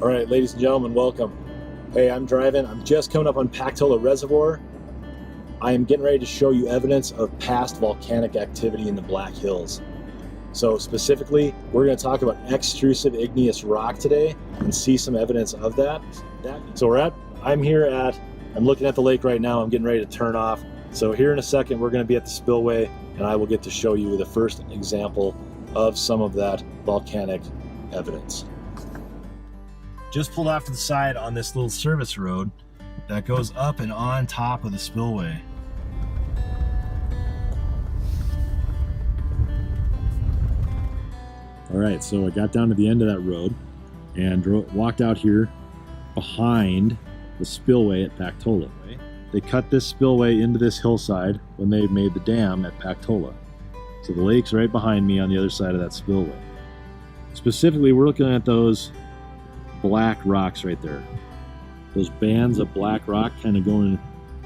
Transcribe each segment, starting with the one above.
All right, ladies and gentlemen, welcome. Hey, I'm driving. I'm just coming up on Dakota Reservoir. I am getting ready to show you evidence of past volcanic activity in the Black Hills. So specifically, we're going to talk about extrusive igneous rock today and see some evidence of that. I'm looking at the lake right now. I'm getting ready to turn off. So here in a second, we're going to be at the spillway and I will get to show you the first example of some of that volcanic evidence. Just pulled off to the side on this little service road that goes up and on top of the spillway. All right, so I got down to the end of that road and walked out here behind the spillway at Dakota. They cut this spillway into this hillside when they made the dam at Dakota. So the lake's right behind me on the other side of that spillway. Specifically, we're looking at those black rocks right there. Those bands of black rock kind of going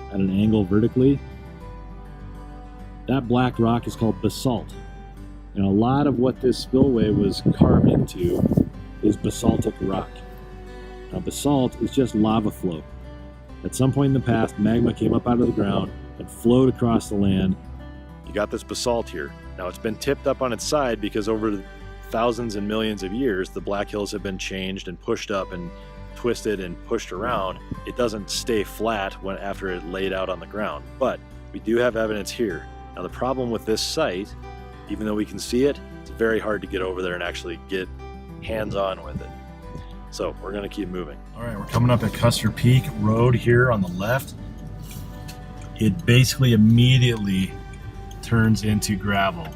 at an angle vertically. That black rock is called basalt. And a lot of what this spillway was carved into is basaltic rock. Now basalt is just lava flow. At some point in the past, magma came up out of the ground and flowed across the land. You got this basalt here. Now it's been tipped up on its side because over thousands and millions of years, the Black Hills have been changed and pushed up and twisted and pushed around. It doesn't stay flat after it laid out on the ground, but we do have evidence here. Now the problem with this site, even though we can see it, it's very hard to get over there and actually get hands-on with it. So we're gonna keep moving. All right, we're coming up at Custer Peak Road here on the left. It basically immediately turns into gravel.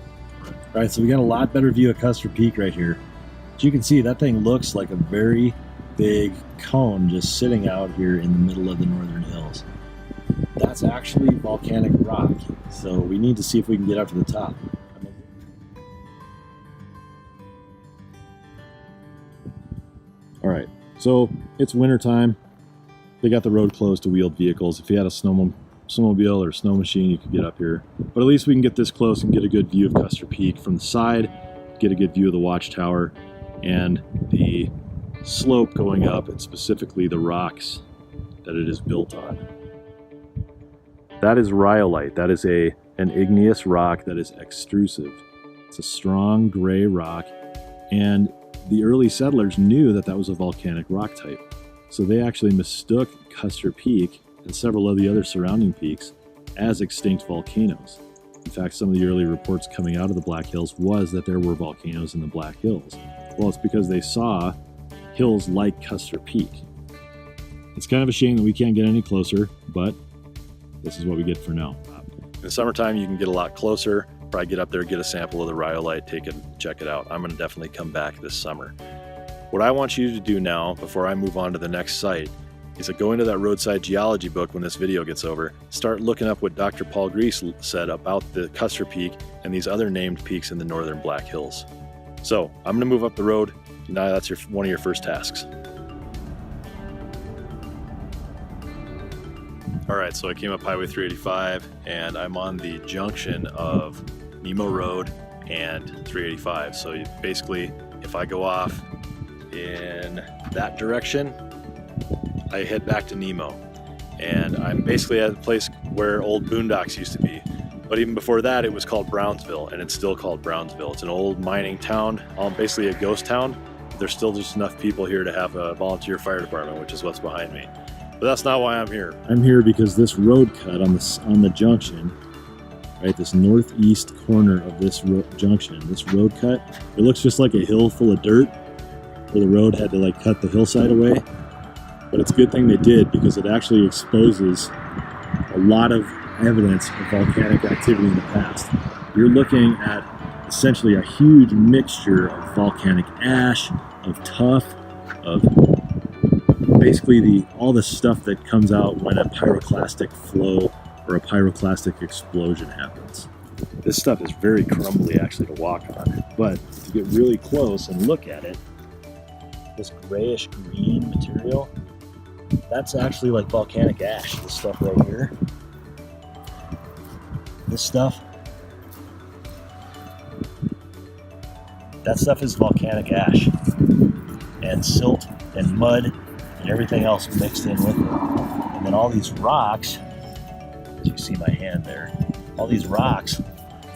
All right, so we got a lot better view of Custer Peak right here. As you can see, that thing looks like a very big cone just sitting out here in the middle of the northern hills. That's actually volcanic rock, so we need to see if we can get up to the top. All right, so it's winter time. They got the road closed to wheeled vehicles. If you had a snowmobile or snow machine, you could get up here. But at least we can get this close and get a good view of Custer Peak from the side, get a good view of the watchtower and the slope going up, and specifically the rocks that it is built on. That is rhyolite. That is an igneous rock that is extrusive. It's a strong gray rock, and the early settlers knew that that was a volcanic rock type. So they actually mistook Custer Peak and several of the other surrounding peaks as extinct volcanoes. In fact, some of the early reports coming out of the Black Hills was that there were volcanoes in the Black Hills. Well, it's because they saw hills like Custer Peak. It's kind of a shame that we can't get any closer, but this is what we get for now. In the summertime, you can get a lot closer. Probably get up there, get a sample of the rhyolite, check it out. I'm going to definitely come back this summer. What I want you to do now, before I move on to the next site, is to go into that roadside geology book when this video gets over, start looking up what Dr. Paul Grease said about the Custer Peak and these other named peaks in the northern Black Hills. So I'm going to move up the road. Now that's one of your first tasks. All right, so I came up Highway 385 and I'm on the junction of Nemo Road and 385. So basically, if I go off in that direction, I head back to Nemo. And I'm basically at the place where old Boondocks used to be. But even before that, it was called Brownsville, and it's still called Brownsville. It's an old mining town, basically a ghost town. There's still just enough people here to have a volunteer fire department, which is what's behind me. But that's not why I'm here. I'm here because this road cut on the junction, right, this northeast corner of this junction, this road cut, it looks just like a hill full of dirt where the road had to like cut the hillside away. But it's a good thing they did because it actually exposes a lot of evidence of volcanic activity in the past. You're looking at essentially a huge mixture of volcanic ash, of tuff, of basically all the stuff that comes out when a pyroclastic flow or a pyroclastic explosion happens. This stuff is very crumbly actually to walk on, but if you get really close and look at it, this grayish green material, that's actually like volcanic ash, this stuff right here. This stuff, that stuff is volcanic ash and silt and mud and everything else mixed in with it. And then all these rocks, as you see my hand there, all these rocks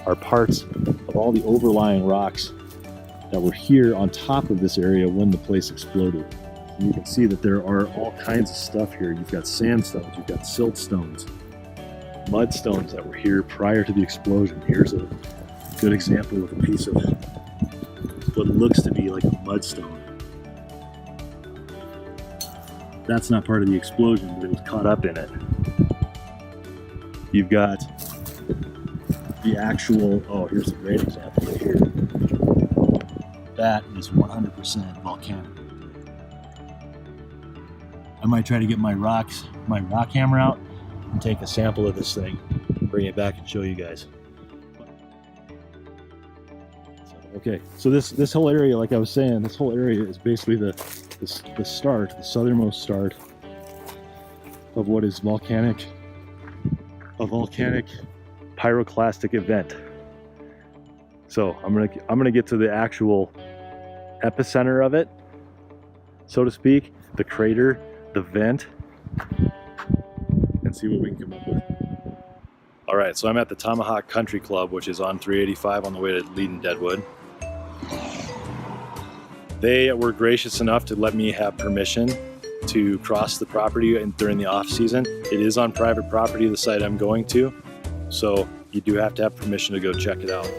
are parts of all the overlying rocks that were here on top of this area when the place exploded. And you can see that there are all kinds of stuff here. You've got sandstones, you've got siltstones, mudstones that were here prior to the explosion. Here's a good example of a piece of what looks to be like a mudstone. That's not part of the explosion, but it was caught up in it. You've got the actual, oh, here's a great example right here. That is 100% volcanic. I might try to get my rock hammer out and take a sample of this thing, bring it back and show you guys. Okay, so this whole area, like I was saying, this whole area is basically the start, the southernmost start of what is a volcanic pyroclastic event. So I'm gonna get to the actual epicenter of it, so to speak, the crater, the vent, and see what we can come up with. All right, so I'm at the Tomahawk Country Club, which is on 385 on the way to Leiden Deadwood. They were gracious enough to let me have permission to cross the property during the off season. It is on private property, the site I'm going to, so you do have to have permission to go check it out.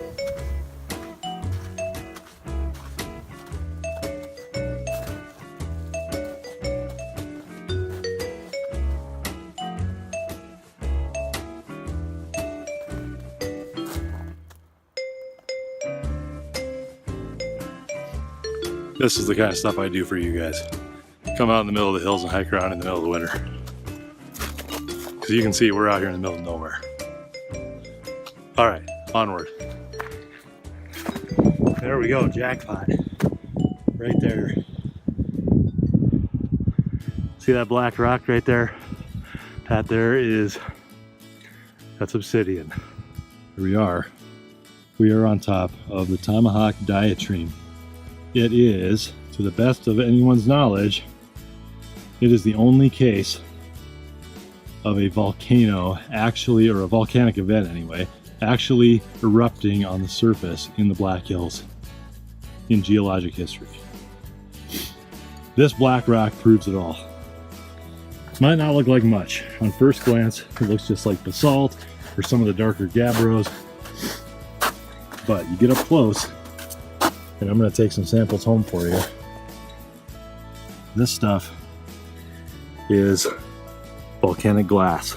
This is the kind of stuff I do for you guys. Come out in the middle of the hills and hike around in the middle of the winter. As you can see, we're out here in the middle of nowhere. All right, onward. There we go, jackpot. Right there. See that black rock right there? That's obsidian. Here we are. We are on top of the Tomahawk diatreme. It is, to the best of anyone's knowledge, it is the only case of a volcano actually, or a volcanic event anyway, actually erupting on the surface in the Black Hills in geologic history. This black rock proves it all. Might not look like much. On first glance, it looks just like basalt or some of the darker gabbros, but you get up close, and I'm going to take some samples home for you. This stuff is volcanic glass.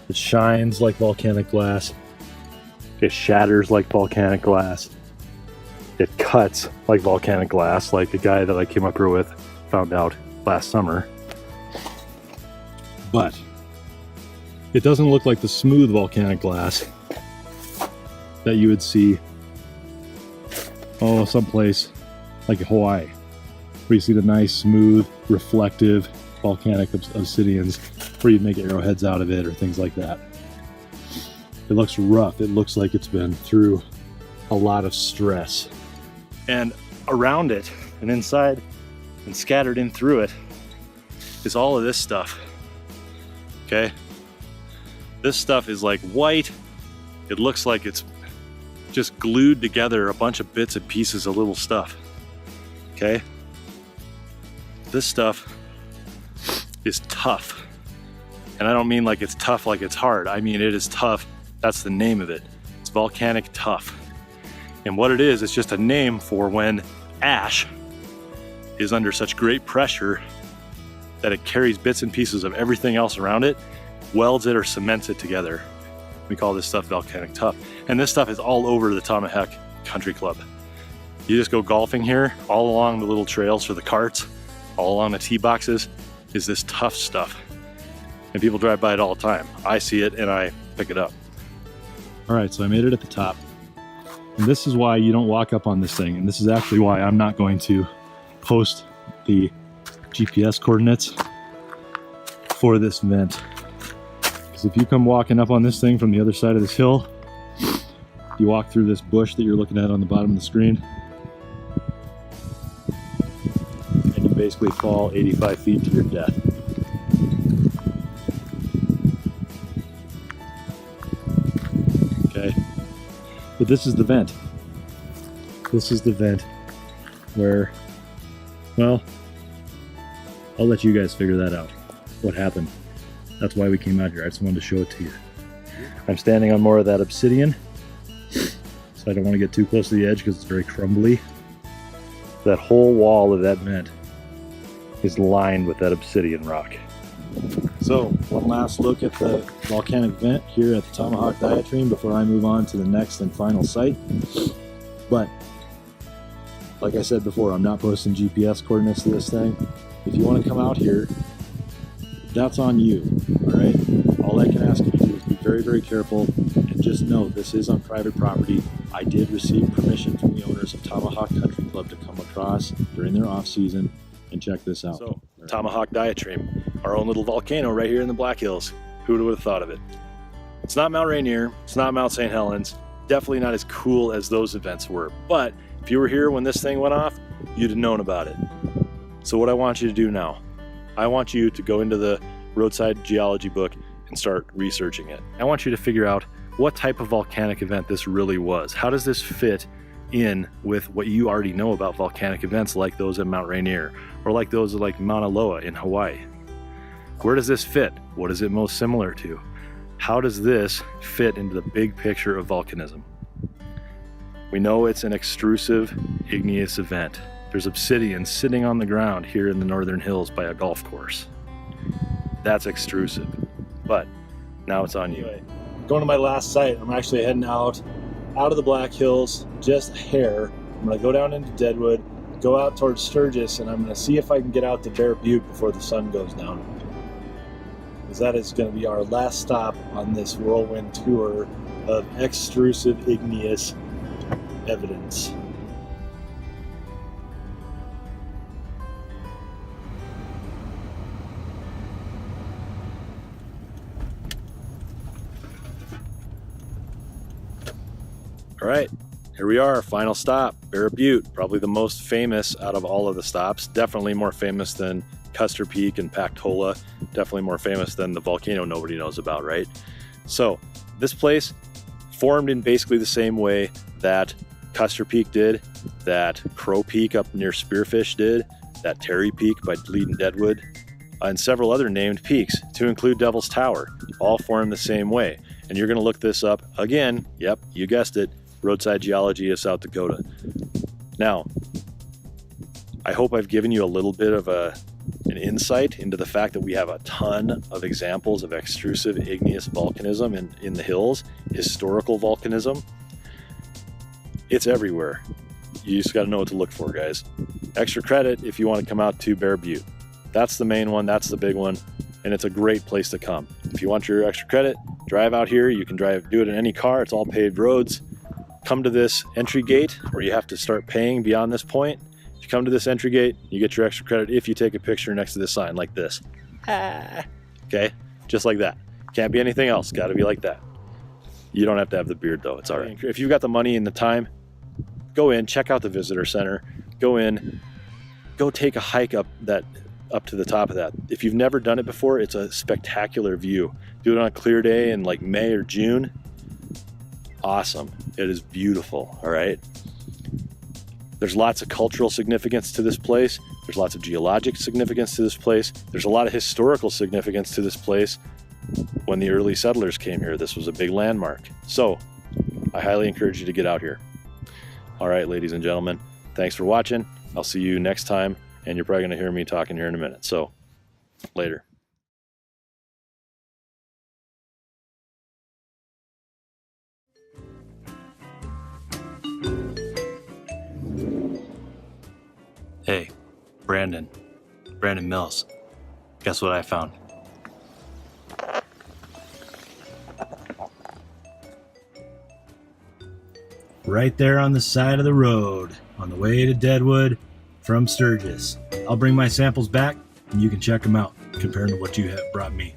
It shines like volcanic glass. It shatters like volcanic glass. It cuts like volcanic glass, like the guy that I came up here with found out last summer. But it doesn't look like the smooth volcanic glass that you would see someplace like Hawaii, where you see the nice, smooth, reflective volcanic obsidians where you make arrowheads out of it or things like that. It looks rough. It looks like it's been through a lot of stress. And around it and inside and scattered in through it is all of this stuff. Okay? This stuff is like white. It looks like it's just glued together a bunch of bits and pieces of little stuff. Okay? This stuff is tough. And I don't mean like it's tough like it's hard. I mean it is tough. That's the name of it. It's volcanic tough. And what it is, it's just a name for when ash is under such great pressure that it carries bits and pieces of everything else around it, welds it or cements it together. We call this stuff volcanic tough. And this stuff is all over the Tomahawk Country Club. You just go golfing here, all along the little trails for the carts, all along the tee boxes, is this tough stuff. And people drive by it all the time. I see it and I pick it up. All right, so I made it at the top. And this is why you don't walk up on this thing. And this is actually why I'm not going to post the GPS coordinates for this vent. Because if you come walking up on this thing from the other side of this hill, you walk through this bush that you're looking at on the bottom of the screen, basically fall 85 feet to your death. Okay, but this is the vent. This is the vent where, well, I'll let you guys figure that out, what happened. That's why we came out here. I just wanted to show it to you. I'm standing on more of that obsidian, so I don't want to get too close to the edge because it's very crumbly. That whole wall of that vent is lined with that obsidian rock. So, one last look at the volcanic vent here at the Tomahawk Diatreme before I move on to the next and final site. But, like I said before, I'm not posting GPS coordinates to this thing. If you want to come out here, that's on you, alright? All I can ask you to do is be very, very careful and just know this is on private property. I did receive permission from the owners of Tomahawk Country Club to come across during their off season and check this out. So, Tomahawk Diatreme, our own little volcano right here in the Black Hills. Who would have thought of it? It's not Mount Rainier, it's not Mount St. Helens, definitely not as cool as those events were, but if you were here when this thing went off, you'd have known about it. So what I want you to do now, I want you to go into the roadside geology book and start researching it. I want you to figure out what type of volcanic event this really was. How does this fit in with what you already know about volcanic events like those at Mount Rainier or like those like Mauna Loa in Hawaii? Where does this fit? What is it most similar to? How does this fit into the big picture of volcanism? We know it's an extrusive igneous event. There's obsidian sitting on the ground here in the northern hills by a golf course. That's extrusive, but now it's on you. Anyway, going to my last site, I'm actually heading out of the Black Hills, just a hair. I'm gonna go down into Deadwood, go out towards Sturgis, and I'm gonna see if I can get out to Bear Butte before the sun goes down. Because that is gonna be our last stop on this whirlwind tour of extrusive igneous evidence. All right, here we are, final stop, Bear Butte, probably the most famous out of all of the stops. Definitely more famous than Custer Peak and Pactola. Definitely more famous than the volcano nobody knows about, right? So this place formed in basically the same way that Custer Peak did, that Crow Peak up near Spearfish did, that Terry Peak by Bleeding Deadwood, and several other named peaks, to include Devil's Tower, all formed the same way. And you're gonna look this up again, yep, you guessed it, Roadside Geology of South Dakota. Now, I hope I've given you a little bit of an insight into the fact that we have a ton of examples of extrusive igneous volcanism in the hills, historical volcanism. It's everywhere. You just gotta know what to look for, guys. Extra credit if you want to come out to Bear Butte. That's the main one, that's the big one, and it's a great place to come. If you want your extra credit, drive out here. You can do it in any car, it's all paved roads. Come to this entry gate where you have to start paying beyond this point. If you come to this entry gate, you get your extra credit if you take a picture next to this sign like this. Okay, just like that. Can't be anything else, gotta be like that. You don't have to have the beard though, it's all right. If you've got the money and the time, go in, check out the visitor center, go in, go take a hike up to the top of that. If you've never done it before, it's a spectacular view. Do it on a clear day in like May or June. Awesome. It is beautiful, all right? There's lots of cultural significance to this place. There's lots of geologic significance to this place. There's a lot of historical significance to this place. When the early settlers came here, this was a big landmark. So I highly encourage you to get out here. All right, ladies and gentlemen, thanks for watching. I'll see you next time, and you're probably gonna hear me talking here in a minute. So later. Hey, Brandon Mills. Guess what I found? Right there on the side of the road, on the way to Deadwood from Sturgis. I'll bring my samples back and you can check them out, compared to what you have brought me.